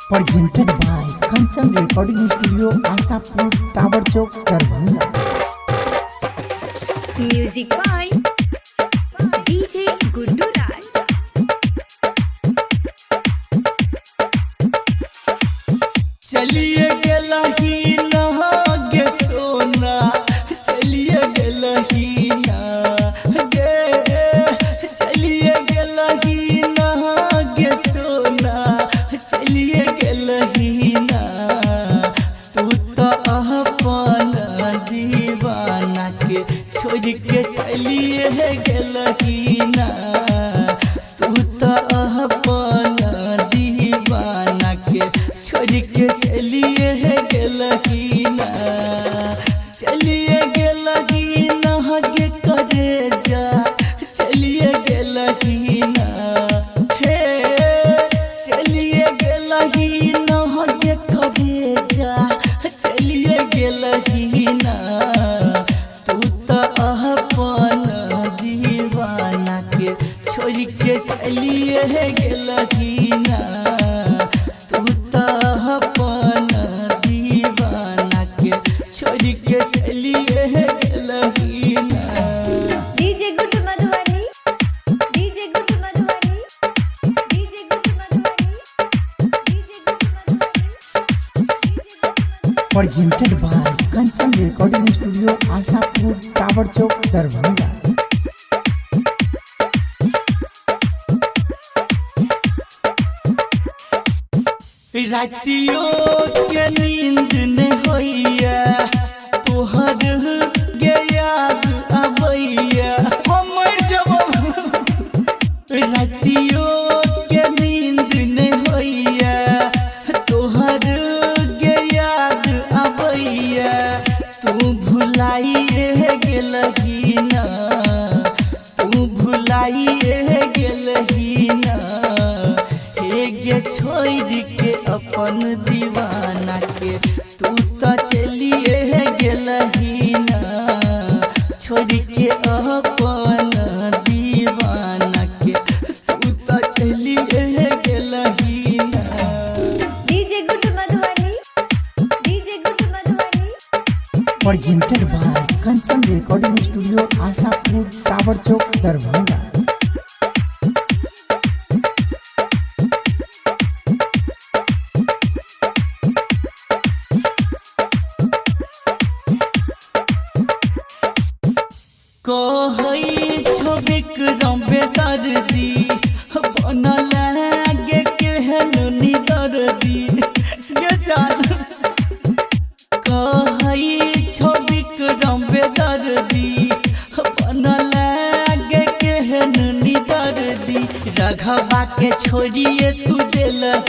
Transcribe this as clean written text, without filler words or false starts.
Presented by Kanchan Recording Studio, Asapur, Tower Chowk, Darbhanga. Music by DJ Guddu Raj. चलिए गेलही ना गे सोना, चलिए गेलही ना गे, चलिए गेलही ना गे सोना, चलिए गेलही ना। तू तो अपन दीवाना के छोड़ के चलिए गेलही ना। तू तो अपन दीवाना के छोड़ के चलिए गेलही ना। चलिए गेलही ना गे करे जा, चलिए गेलही ना हे, चलिए गेलही ना गे करे जा, चलिए गेलही ना। तू तो अपन दीवाना के छोड़ के चलिए गेलही ना। तू तो अपन दीवाना के छोड़ के चलिए गेलही ना। DJ Guddu Madhubani, DJ Guddu Madhubani, DJ Guddu Madhubani, DJ Guddu Madhubani. Presented by Kanchan Recording Studio, Asapur, Tower Chowk, Darbhanga. रातियों के नींद नहीं होइया, तोहर गे याद आबैया हमर जब। रातियों के नींद नहीं होइया, तोहर गे याद आबैया। तू भुलाइए गेलही ना, तू भुलाइए गेलही ना। हे गे छोड़ के अपन दीवाना के तू तो चलिए गेलही ना। छोड़ के अपन दीवाना के तू तो चलिए गेलही ना। DJ Guddu Madhubani, DJ Guddu Madhubani. Presented by Kanchan Recording Studio, Asapur, Tower Chowk, Darbhanga. कहई छो विक्रम बेदर्दी, बनल गे केहन निदर्दी गे जान। कहई छो विक्रम बेदर्दी, बनल गे केहन निदर्दी। रघवा के छोड़िए तू दिलही